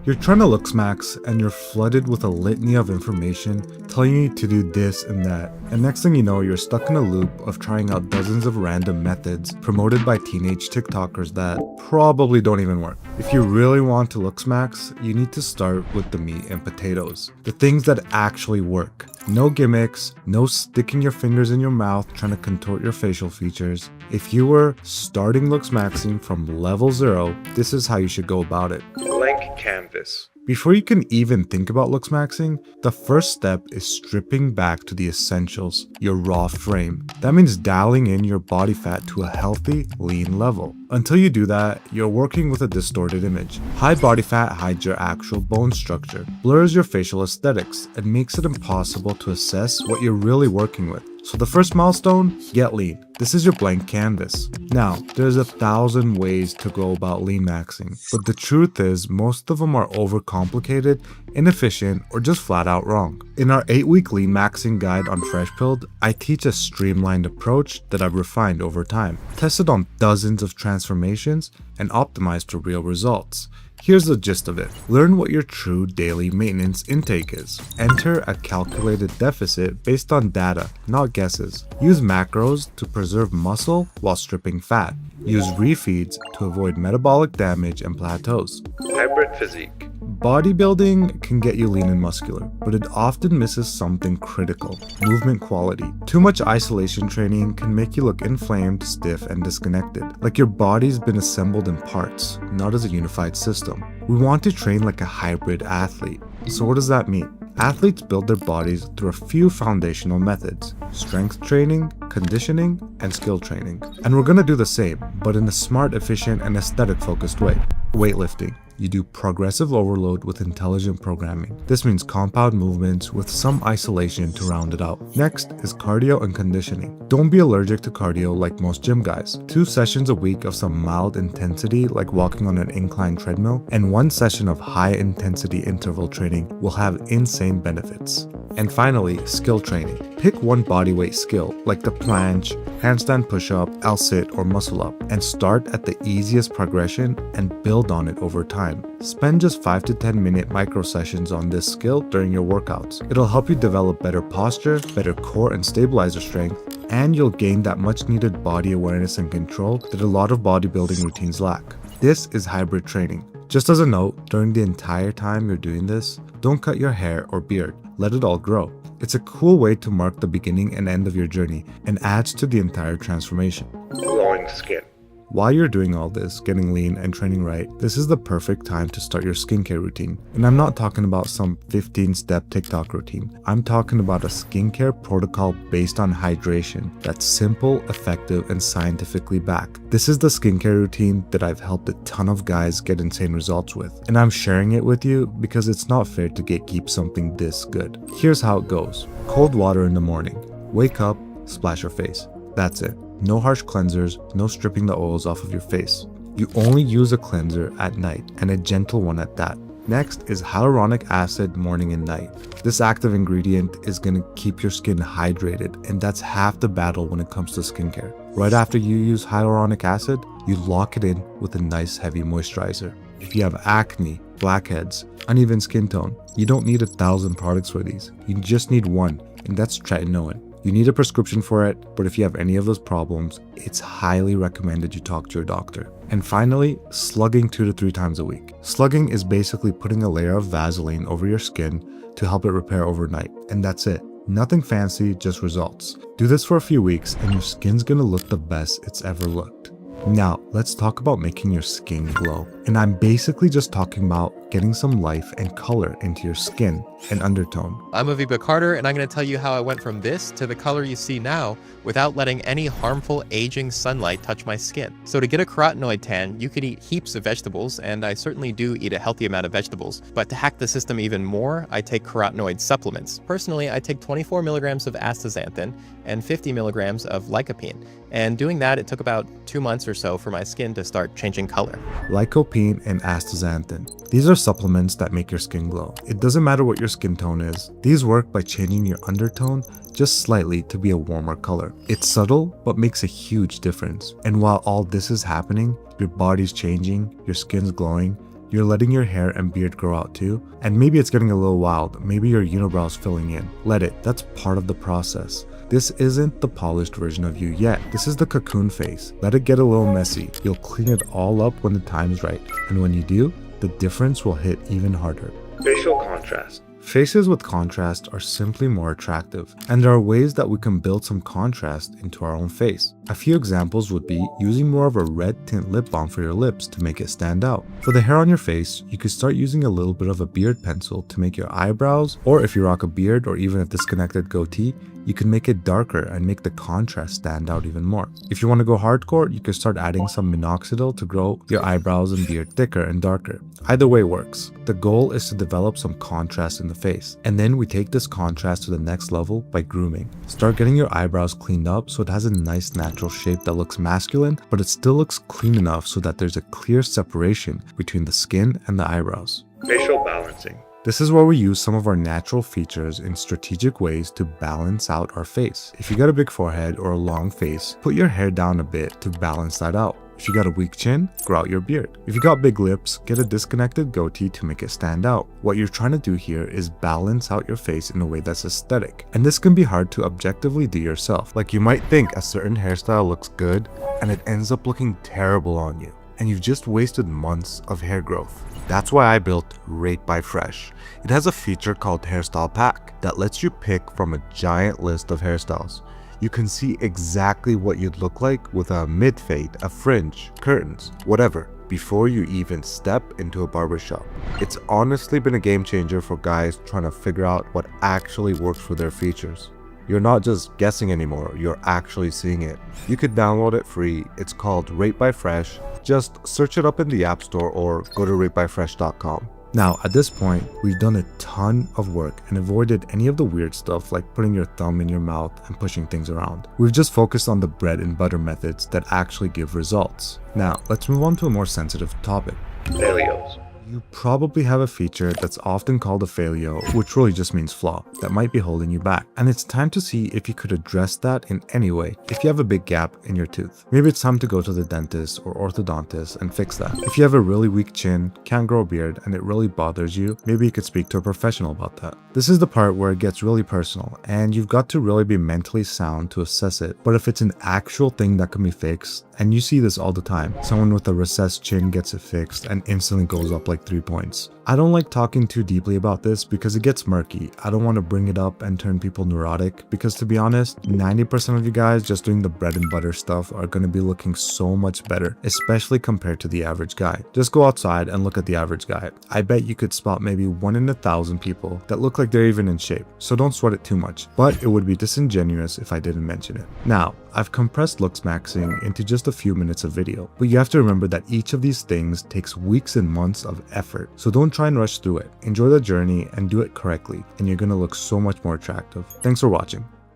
You're trying to look smacks and you're flooded with a litany of information telling you to do this and that. And next thing you know, you're stuck in a loop of trying out dozens of random methods promoted by teenage TikTokers that probably don't even work. If you really want to look smacks, you need to start with the meat and potatoes. The things that actually work. No gimmicks, no sticking your fingers in your mouth trying to contort your facial features. If you were starting looks maxing from level 0, this is how you should go about it. Blank canvas. Before you can even think about looks maxing, the first step is stripping back to the essentials, your raw frame. That means dialing in your body fat to a healthy, lean level. Until you do that, you're working with a distorted image. High body fat hides your actual bone structure, blurs your facial aesthetics, and makes it impossible to assess what you're really working with. So the first milestone, get lean. This is your blank canvas. Now, there's 1,000 ways to go about lean maxing, but the truth is most of them are overcomplicated, inefficient, or just flat out wrong. In our 8-week lean maxing guide on FreshPilled, I teach a streamlined approach that I've refined over time, tested on dozens of transformations, and optimized to real results. Here's the gist of it. Learn what your true daily maintenance intake is. Enter a calculated deficit based on data, not guesses. Use macros to preserve muscle while stripping fat. Use refeeds to avoid metabolic damage and plateaus. Hybrid physique. Bodybuilding can get you lean and muscular, but it often misses something critical: movement quality. Too much isolation training can make you look inflamed, stiff, and disconnected, like your body's been assembled in parts, not as a unified system. We want to train like a hybrid athlete. So what does that mean? Athletes build their bodies through a few foundational methods: strength training, conditioning, and skill training. And we're gonna do the same, but in a smart, efficient, and aesthetic-focused way. Weightlifting. You do progressive overload with intelligent programming. This means compound movements with some isolation to round it out. Next is cardio and conditioning. Don't be allergic to cardio like most gym guys. 2 sessions a week of some mild intensity like walking on an incline treadmill, and 1 session of high intensity interval training will have insane benefits. And finally, skill training. Pick one bodyweight skill like the planche, handstand push-up, L-sit, or muscle-up, and start at the easiest progression and build on it over time. Spend just 5 to 10 minute micro sessions on this skill during your workouts. It'll help you develop better posture, better core and stabilizer strength, and you'll gain that much needed body awareness and control that a lot of bodybuilding routines lack. This is hybrid training. Just as a note, during the entire time you're doing this, don't cut your hair or beard. Let it all grow. It's a cool way to mark the beginning and end of your journey and adds to the entire transformation. Glowing skin. While you're doing all this, getting lean and training right, this is the perfect time to start your skincare routine. And I'm not talking about some 15-step TikTok routine. I'm talking about a skincare protocol based on hydration that's simple, effective, and scientifically backed. This is the skincare routine that I've helped a ton of guys get insane results with. And I'm sharing it with you because it's not fair to gatekeep something this good. Here's how it goes. Cold water in the morning. Wake up, splash your face. That's it. No harsh cleansers, no stripping the oils off of your face. You only use a cleanser at night, and a gentle one at that. Next is hyaluronic acid morning and night. This active ingredient is going to keep your skin hydrated, and that's half the battle when it comes to skincare. Right after you use hyaluronic acid, you lock it in with a nice heavy moisturizer. If you have acne, blackheads, uneven skin tone, you don't need 1,000 products for these. You just need one, and that's tretinoin. You need a prescription for it, but if you have any of those problems, it's highly recommended you talk to your doctor. And finally, slugging 2 to 3 times a week. Slugging is basically putting a layer of Vaseline over your skin to help it repair overnight, and that's it. Nothing fancy, just results. Do this for a few weeks and your skin's gonna look the best it's ever looked. Now, let's talk about making your skin glow. And I'm basically just talking about getting some life and color into your skin and undertone. I'm Aviba Carter, and I'm going to tell you how I went from this to the color you see now without letting any harmful aging sunlight touch my skin. So to get a carotenoid tan, you could eat heaps of vegetables, and I certainly do eat a healthy amount of vegetables. But to hack the system even more, I take carotenoid supplements. Personally, I take 24 milligrams of astaxanthin and 50 milligrams of lycopene. And doing that, it took about 2 months or so for my skin to start changing color. Lycopene and astaxanthin. These are supplements that make your skin glow. It doesn't matter what your skin tone is. These work by changing your undertone just slightly to be a warmer color. It's subtle, but makes a huge difference. And while all this is happening, your body's changing, your skin's glowing, You're letting your hair and beard grow out too, and maybe it's getting a little wild, maybe your unibrows filling in. Let it, that's part of the process. This isn't the polished version of you yet. This is the cocoon phase. Let it get a little messy. You'll clean it all up when the time's right. And when you do, the difference will hit even harder. Facial contrast. Faces with contrast are simply more attractive, and there are ways that we can build some contrast into our own face. A few examples would be using more of a red tint lip balm for your lips to make it stand out. For the hair on your face, you could start using a little bit of a beard pencil to make your eyebrows, or if you rock a beard or even a disconnected goatee, you can make it darker and make the contrast stand out even more. If you want to go hardcore, you can start adding some minoxidil to grow your eyebrows and beard thicker and darker. Either way works. The goal is to develop some contrast in the face. And then we take this contrast to the next level by grooming. Start getting your eyebrows cleaned up so it has a nice natural shape that looks masculine, but it still looks clean enough so that there's a clear separation between the skin and the eyebrows. Facial balancing. This is where we use some of our natural features in strategic ways to balance out our face. If you got a big forehead or a long face, put your hair down a bit to balance that out. If you got a weak chin, grow out your beard. If you got big lips, get a disconnected goatee to make it stand out. What you're trying to do here is balance out your face in a way that's aesthetic. And this can be hard to objectively do yourself. Like you might think a certain hairstyle looks good and it ends up looking terrible on you. And you've just wasted months of hair growth. That's why I built Rate by Fresh. It has a feature called Hairstyle Pack that lets you pick from a giant list of hairstyles. You can see exactly what you'd look like with a mid-fade, a fringe, curtains, whatever, before you even step into a barbershop. It's honestly been a game changer for guys trying to figure out what actually works for their features. You're not just guessing anymore, you're actually seeing it. You could download it free. It's called Rate by Fresh. Just search it up in the App Store or go to ratebyfresh.com. Now, at this point, we've done a ton of work and avoided any of the weird stuff like putting your thumb in your mouth and pushing things around. We've just focused on the bread and butter methods that actually give results. Now, let's move on to a more sensitive topic. Failures. You probably have a feature that's often called a failure, which really just means flaw, that might be holding you back. And it's time to see if you could address that in any way. If you have a big gap in your tooth, maybe it's time to go to the dentist or orthodontist and fix that. If you have a really weak chin, can't grow a beard, and it really bothers you, maybe you could speak to a professional about that. This is the part where it gets really personal, and you've got to really be mentally sound to assess it. But if it's an actual thing that can be fixed, and you see this all the time, someone with a recessed chin gets it fixed and instantly goes up like 3 points. I don't like talking too deeply about this because it gets murky. I don't want to bring it up and turn people neurotic because, to be honest, 90% of you guys just doing the bread and butter stuff are going to be looking so much better, especially compared to the average guy. Just go outside and look at the average guy. I bet you could spot maybe 1 in 1,000 people that look like they're even in shape, so don't sweat it too much. But it would be disingenuous if I didn't mention it. Now, I've compressed looks maxing into just a few minutes of video, but you have to remember that each of these things takes weeks and months of effort, so don't try and rush through it. Enjoy the journey and do it correctly, and you're gonna look so much more attractive. Thanks for watching.